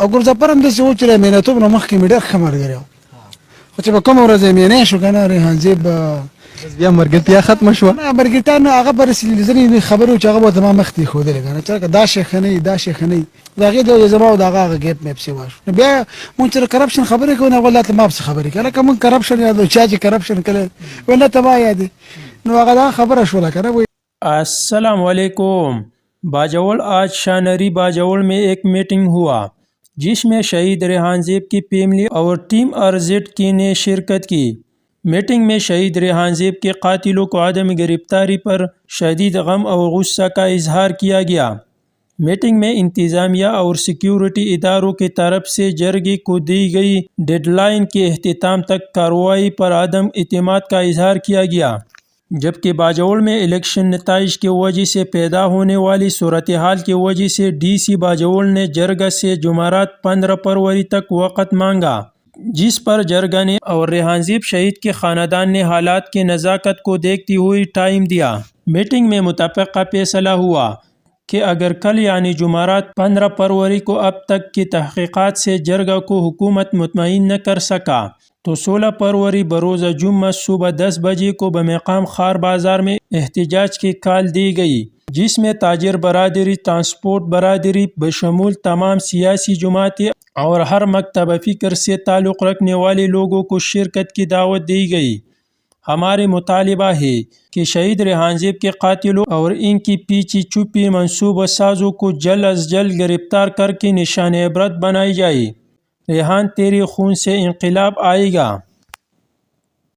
او ګورځپر هم داسې و چې له مینتوب نه مخکې مې ډېر ښه ملګری و، خو چې په کومه ورځ یې مینی شو که نه ریحانزیب بیا ملګرتیا ختمه شوه. نه ملګرتیا نه، هغه به ځینې خبرې وو چې هغه به زما مخ ته یې ښودلې که نه، چې دا شی ښه نه وي دا شی ښه نه وي، د هغې د زما او د هغه ګیپ مې پسې واشو. نو بیا مونږ چې د کرپشن خبرې کوو نو هغه ته ما پسې خبرې کوي، لکه مونږ کرپشن یادو چا چې کرپشن کړی وایي نه ته ما یادې، نو هغه دا خبره شوله که نه. السلام علیکم. باجوڑ آج شانری باجوڑ میں ایک میٹنگ ہوا جس میں شہید ریحانزیب کی فیملی اور ٹیم RZ کی نے شرکت کی. میٹنگ میں شہید ریحانزیب کے قاتلوں کو عدم گرفتاری پر شدید غم اور غصہ کا اظہار کیا گیا. میٹنگ میں انتظامیہ اور سیکیورٹی اداروں کی طرف سے جرگے کو دی گئی ڈیڈ لائن کے اختتام تک کارروائی پر عدم اعتماد کا اظہار کیا گیا، جبکہ باجوڑ میں الیکشن نتائج کی وجہ سے پیدا ہونے والی صورتحال کی وجہ سے DC باجوڑ نے جرگہ سے جمعرات 15 فروری تک وقت مانگا، جس پر جرگہ نے اور ریحانزیب شہید کے خاندان نے حالات کی نزاکت کو دیکھتے ہوئے ٹائم دیا. میٹنگ میں متفقہ فیصلہ ہوا کہ اگر کل یعنی جمعرات 15 فروری کو اب تک کی تحقیقات سے جرگہ کو حکومت مطمئن نہ کر سکا تو 16 فروری بروز جمعہ صبح 10 بجے کو بمقام خار بازار میں احتجاج کی کال دی گئی، جس میں تاجر برادری، ٹرانسپورٹ برادری بشمول تمام سیاسی جماعتیں اور ہر مکتب فکر سے تعلق رکھنے والے لوگوں کو شرکت کی دعوت دی گئی. ہمارے مطالبہ ہے کہ شہید ریحانزیب کے قاتلوں اور ان کی پیچھے چھپی منصوبہ سازوں کو جلد از جلد گرفتار کر کے نشان عبرت بنائی جائے. ریحان تیرے خون سے انقلاب آئے گا.